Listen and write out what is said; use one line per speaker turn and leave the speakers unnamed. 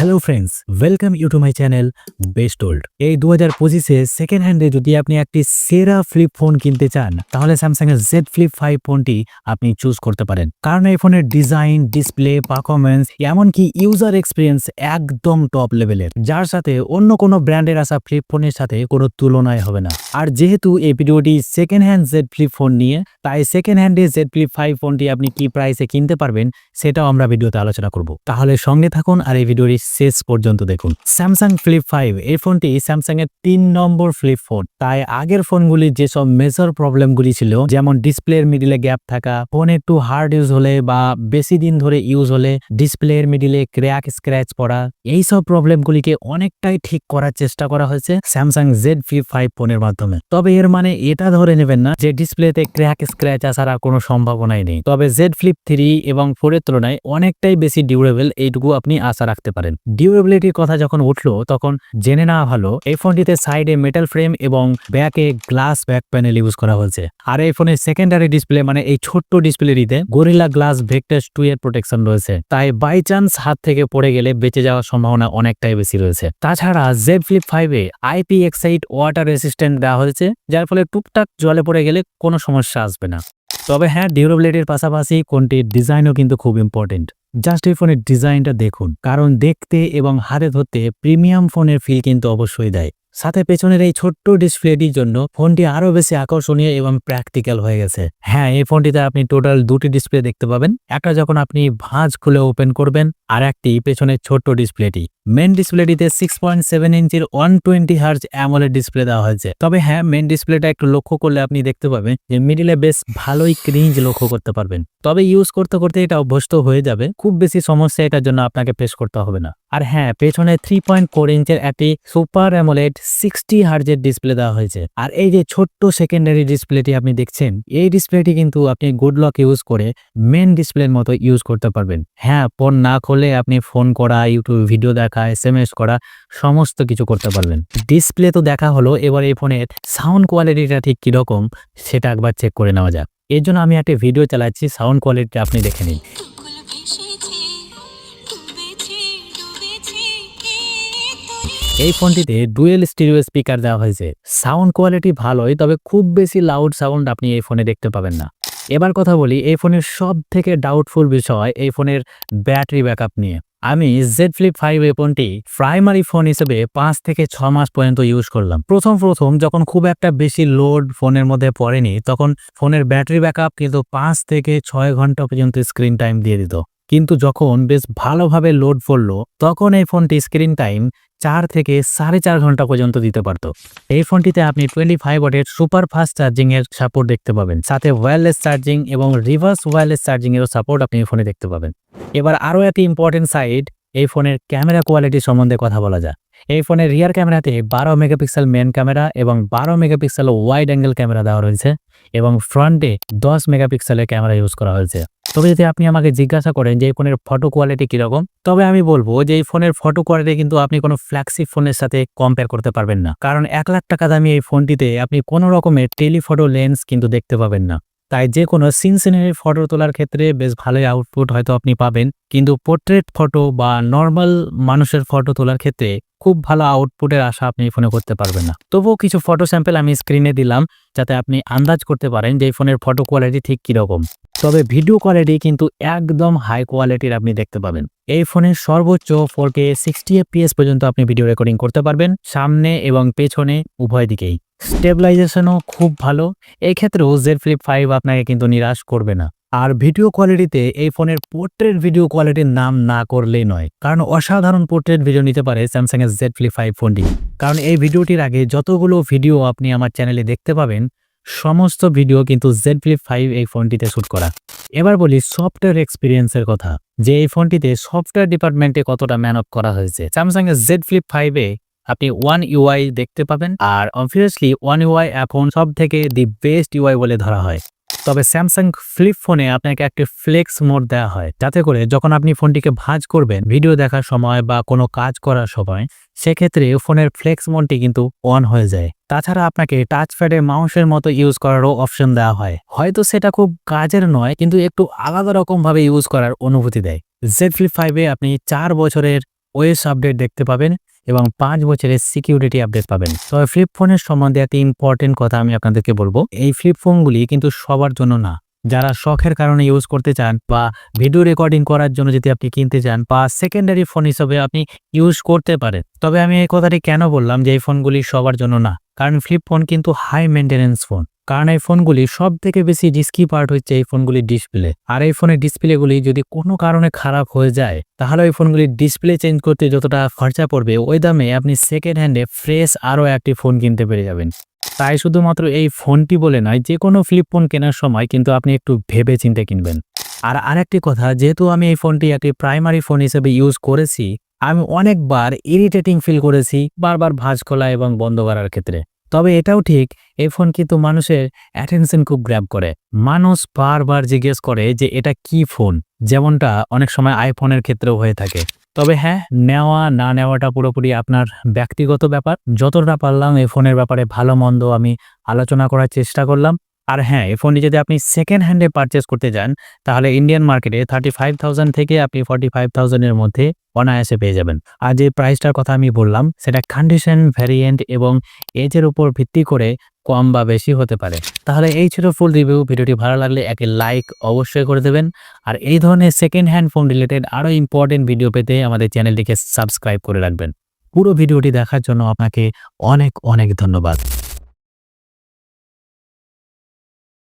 Hello friends, welcome you to my channel best old. এই 2025-এ second হ্যান্ডে যদি আপনি একটি সেরা ফ্লিপ ফোন কিনতে চান তাহলে স্যামসাং এর জেড ফ্লিপ 5 ফোনটি আপনি চুজ করতে পারেন। কারণ এই ফোনের ডিজাইন, ডিসপ্লে, পারফরমেন্স এমনকি ইউজার এক্সপিরিয়েন্স একদম টপ লেভেলের, যার সাথে অন্য কোনো ব্র্যান্ডের আসা ফ্লিপ ফোনের সাথে কোনো তুলনায় হবে না। আর যেহেতু এই ভিডিওটি second hand Z flip phone নিয়ে, তাই সেকেন্ড হ্যান্ডে জেড ফ্লিপ 5 ফোনটি আপনি কি প্রাইসে কিনতে পারবেন সেটাও আমরা ভিডিওতে আলোচনা করব। তাহলে সঙ্গে থাকুন আর এই ভিডিওটি শেষ পর্যন্ত দেখুন। স্যামসাং ফ্লিপ 5 এই ফোনটি স্যামসাং এর 3 নম্বর ফ্লিপ ফোন। তাই আগের ফোনগুলি যেসব মেজর প্রবলেমগুলি ছিল, যেমন ডিসপ্লের মিডিলে গ্যাপ থাকা, ফোন একটু হার্ড ইউজ হলে বা বেশি দিন ধরে ইউজ হলে ডিসপ্লের মিডিলে ক্র্যাক স্ক্র্যাচ পড়া, এইসব প্রবলেমগুলিকে অনেকটাই ঠিক করার চেষ্টা করা হয়েছে স্যামসাং জেড ফ্লিপ 5 ফোনের মাধ্যমে। তবে এর মানে এটা ধরে নেবেন না যে ডিসপ্লেতে ক্র্যাক স্ক্র্যাচ আসার আর কোনো সম্ভাবনাই নেই। তবে জেড ফ্লিপ 3 এবং 4 এর তুলনায় অনেকটাই বেশি ডিউরেবল, এইটুকু আপনি আশা রাখতে পারেন। ডিউরেবিলিটির কথা যখন উঠলো তখন জেনে নেওয়া ভালো এই ফোনটিতে সাইডে মেটাল ফ্রেম এবং ব্যাকে গ্লাস ব্যাক প্যানেল ইউজ করা হয়েছে। আর এই ফোনের সেকেন্ডারি ডিসপ্লে মানে এই ছোট্ট ডিসপ্লেটিতে গরিলা গ্লাস ভেক্টর 2 এর প্রোটেকশন রয়েছে, তাই বাই চান্স হাত থেকে পড়ে গেলে বেঁচে যাওয়ার সম্ভাবনা অনেকটাই বেশি রয়েছে। তাছাড়া জেড ফ্লিপ 5 এ IP68 ওয়াটার রেসিস্ট্যান্ট দেওয়া হয়েছে, যার ফলে টুকটাক জলে পড়ে গেলে কোনো সমস্যা আসবে না। তবে হ্যাঁ, ডিউরেবিলিটির পাশাপাশি কোনটির ডিজাইনও কিন্তু খুব ইম্পর্টেন্ট। জাস্ট এই ফোনের ডিজাইনটা দেখুন, কারণ দেখতে এবং হাতে ধরতে প্রিমিয়াম ফোনের ফিল কিন্তু অবশ্যই দেয়। সাথে পেছনের এই ছোট্ট ডিসপ্লেটির জন্য ফোনটি আরো বেশি আকর্ষণীয় এবং প্র্যাকটিক্যাল হয়ে গেছে। হ্যাঁ, এই ফোনটিতে আপনি টোটাল দুটি ডিসপ্লে দেখতে পাবেন, একটা যখন আপনি ভাঁজ খুলে ওপেন করবেন আর একটি পেছনের ছোট্ট ডিসপ্লেটি। মেন ডিসপ্লেটিতে 6.7 ইঞ্চির 120 হার্জ অ্যামোলেড ডিসপ্লে দেওয়া হয়েছে। তবে হ্যাঁ, মেন ডিসপ্লেটা একটু লক্ষ্য করলে আপনি দেখতে পাবেন যে মিডিলে বেশ ভালোই ক্রিঞ্জ লক্ষ্য করতে পারবেন। তবে ইউজ করতে করতে এটা অভ্যস্ত হয়ে যাবে, খুব বেশি সমস্যা এটার জন্য আপনাকে ফেস করতে হবে না। আর হ্যাঁ, পেছনে 3.4 ইঞ্চের একটি সুপার অ্যামোলেড 60 হার্জের ডিসপ্লে দেওয়া হয়েছে। আর এই যে ছোট্ট সেকেন্ডারি ডিসপ্লেটি আপনি দেখছেন, এই ডিসপ্লেটি কিন্তু আপনি গুড লক ইউজ করে মেন ডিসপ্লের মতো ইউজ করতে পারবেন। হ্যাঁ, ফোন না খুলে আপনি ফোন করা, ইউটিউব ভিডিও দেখা, SMS করা সমস্ত কিছু করতে পারবেন। ডিসপ্লে তো দেখা হলো, এবার এই ফোনের সাউন্ড কোয়ালিটিটা ঠিক কিরকম সেটা একবার চেক করে নেওয়া যাক। এর জন্য আমি একটা ভিডিও চালাচ্ছি, সাউন্ড কোয়ালিটি আপনি দেখে নিন। এই ফোনটিতে ডুয়েল স্টিরিও স্পিকার দেওয়া হয়েছে। সাউন্ড কোয়ালিটি ভালোই, তবে খুব বেশি লাউড সাউন্ড আপনি এই ফোনে দেখতে পাবেন না। এবার কথা বলি এই ফোনের সব থেকে ডাউটফুল বিষয়, এই ফোনের ব্যাটারি ব্যাকআপ নিয়ে। আমি জেড ফ্লিপ 5 এই ফোনটি প্রাইমারি ফোন হিসেবে 5 থেকে 6 মাস পর্যন্ত ইউজ করলাম। প্রথম যখন খুব একটা বেশি লোড ফোনের মধ্যে পড়েনি, তখন ফোনের ব্যাটারি ব্যাকআপ কিন্তু 5 থেকে 6 ঘন্টা পর্যন্ত স্ক্রিন টাইম দিয়ে দিত। কিন্তু যখন বেশ ভালোভাবে লোড পড়লো তখন এই ফোনটি স্ক্রিন টাইম 4 থেকে 4.5 ঘন্টা পর্যন্ত দিতে পারতো। এই ফোনটিতে আপনি 25 ওয়াটের সুপার ফাস্ট চার্জিং এর সাপোর্ট দেখতে পাবেন, সাথে ওয়্যারলেস চার্জিং এবং রিভার্স ওয়্যারলেস চার্জিং এরও সাপোর্ট আপনি এই ফোনে দেখতে পাবেন। এবার আরও একটি ইম্পর্টেন্ট সাইড, এই ফোনের ক্যামেরা কোয়ালিটি সম্বন্ধে কথা বলা যায়। এই ফোনের রিয়ার ক্যামেরাতে 12 মেগাপিক্সেল মেন ক্যামেরা এবং 12 মেগাপিক্সেল ওয়াইড অ্যাঙ্গেল ক্যামেরা দেওয়া রয়েছে এবং ফ্রন্টে 10 মেগাপিক্সেলের ক্যামেরা ইউজ করা হয়েছে। তবে যদি আপনি আমাকে জিজ্ঞাসা করেন যে এই ফোনের ফটো কোয়ালিটি কিরকম, তবে আমি বলবো যে এই ফোনের ফটো কোয়ালিটি কিন্তু আপনি কোনো ফ্ল্যাগশিপ ফোনের সাথে কম্পেয়ার করতে পারবেন না। কারণ 1 লাখ টাকা দামি এই ফোনটিতে আপনি কোনো রকমের টেলিফটো লেন্স কিন্তু দেখতে পাবেন না। তাই যে কোনো সিনারি ফটো তোলার ক্ষেত্রে বেশ ভালোই আউটপুট হয়তো আপনি পাবেন, কিন্তু পোর্ট্রেট ফটো বা নর্মাল মানুষের ফটো তোলার ক্ষেত্রে খুব ভালো আউটপুটের আশা আপনি ফোনে করতে পারবেন না। তবুও কিছু ফটো স্যাম্পল আমি স্ক্রিনে দিলাম যাতে আপনি আন্দাজ করতে পারেন যে এই ফোনের ফটো কোয়ালিটি ঠিক কিরকম। তবে ভিডিও কোয়ালিটি কিন্তু একদম হাই কোয়ালিটির আপনি দেখতে পাবেন। এই ফোনের সর্বোচ্চ 4K 60 FPS পর্যন্ত আপনি ভিডিও রেকর্ডিং করতে পারবেন, সামনে এবং পেছনে উভয় দিকেই। স্টেবিলাইজেশনও খুব ভালো, এই ক্ষেত্রেও জেড ফ্লিপ 5 আপনাকে কিন্তু নিরাশ করবে না। আর ভিডিও কোয়ালিটিতে এই ফোনের পোর্ট্রেট ভিডিও কোয়ালিটির নাম না করলেই নয়, কারণ অসাধারণ পোর্ট্রেট ভিডিও নিতে পারে স্যামসাং এর জেড ফ্লিপ 5 ফোনটি। কারণ এই ভিডিওটির আগে যতগুলো ভিডিও আপনি আমার চ্যানেলে দেখতে পাবেন সমস্ত ভিডিও কিন্তু জেড ফ্লিপ 5 এই ফোনটিতে শ্যুট করা। এবার বলি সফটওয়্যার এক্সপিরিয়েন্সের কথা, যে এই ফোনটিতে সফটওয়্যার ডিপার্টমেন্টে কতটা ম্যানঅপ করা হয়েছে। স্যামসাং এর জেড ফ্লিপ 5 এ আপনি ওয়ান ইউআই দেখতে পাবেন, আর অবভিয়াসলি ওয়ান ইউআই এখন সব থেকে দি বেস্ট ইউআই বলে ধরা হয়। তবে স্যামসাং ফ্লিপ ফোনে আপনাকে একটি ফ্লেক্স মোড দেওয়া হয়, যাতে করে যখন আপনি ফোনটিকে ভাঁজ করবেন ভিডিও দেখার সময় বা কোনো কাজ করার সময়, সেক্ষেত্রে ফোনের ফ্লেক্স মোডটি কিন্তু অন হয়ে যায়। তাছাড়া আপনাকে টাচপ্যাডে মাউসের মতো ইউজ করারও অপশন দেওয়া হয়। হয়তো সেটা খুব কাজের নয়, কিন্তু একটু আলাদা রকম ভাবে ইউজ করার অনুভূতি দেয়। জেড ফ্লিপ 5 এ আপনি 4 বছরের ওএস আপডেট দেখতে পাবেন এবং 5 বছরের সিকিউরিটি আপডেট পাবেন। তবে ফ্লিপ ফোনের সম্বন্ধে একটা ইম্পর্টেন্ট কথা আমি আপনাদেরকে বলবো, এই ফ্লিপ ফোনগুলি কিন্তু সবার জন্য না। যারা শখের কারণে ইউজ করতে চান বা ভিডিও রেকর্ডিং করার জন্য যদি আপনি কিনতে চান বা সেকেন্ডারি ফোন হিসেবে আপনি ইউজ করতে পারেন। তবে আমি এই কথাটি কেন বললাম যে এই ফোনগুলি সবার জন্য না, কারণ ফ্লিপ ফোন কিন্তু হাই মেইনটেনেন্স ফোন। কারণ এই ফোনগুলি সব থেকে বেশি রিস্কি পার্ট হচ্ছে এই ফোনগুলির ডিসপ্লে। আর এই ফোনের ডিসপ্লেগুলি যদি কোনো কারণে খারাপ হয়ে যায় তাহলে ওই ফোনগুলির ডিসপ্লে চেঞ্জ করতে যতটা খরচা পড়বে ওই দামে আপনি সেকেন্ড হ্যান্ডে ফ্রেশ আরও একটি ফোন কিনতে পেরে যাবেন। তাই শুধুমাত্র এই ফোনটি বলে নয়, যে কোনো ফ্লিপ ফোন কেনার সময় কিন্তু আপনি একটু ভেবে চিন্তে কিনবেন। আর আরেকটি কথা, যেহেতু আমি এই ফোনটি একটি প্রাইমারি ফোন হিসেবে ইউজ করেছি, আমি অনেকবার ইরিটেটিং ফিল করেছি বারবার ভাঁজ খোলা এবং বন্ধ করার ক্ষেত্রে। তবে এটাও ঠিক, এই ফোন কিন্তু মানুষের অ্যাটেনশন খুব গ্র্যাব করে। মানুষ বারবার জিজ্ঞেস করে যে এটা কি ফোন, যেমনটা অনেক সময় আইফোনের ক্ষেত্রেও হয়ে থাকে। তবে হ্যাঁ, নেওয়া না নেওয়াটা পুরোপুরি আপনার ব্যক্তিগত ব্যাপার। যতটা পারলাম এই ফোনের ব্যাপারে ভালো মন্দ আমি আলোচনা করার চেষ্টা করলাম। আর হ্যাঁ, এই ফোনটি যদি আপনি সেকেন্ড হ্যান্ডে পারচেস করতে যান তাহলে ইন্ডিয়ান মার্কেটে 35,000 থেকে আপনি 45,000 এর মধ্যে অনায়াসে পেয়ে যাবেন। আর যে প্রাইসটার কথা আমি বললাম সেটা কন্ডিশন, ভ্যারিয়েন্ট এবং এজের উপর ভিত্তি করে কম বা বেশি হতে পারে। তাহলে এই ছিল ফুল রিভিউ। ভিডিওটি ভালো লাগলে একটি লাইক অবশ্যই করে দেবেন। আর এই ধরনের সেকেন্ড হ্যান্ড ফোন রিলেটেড আরও ইম্পর্টেন্ট ভিডিও পেতে আমাদের চ্যানেলটিকে সাবস্ক্রাইব করে রাখবেন। পুরো ভিডিওটি দেখার জন্য আপনাকে অনেক অনেক ধন্যবাদ।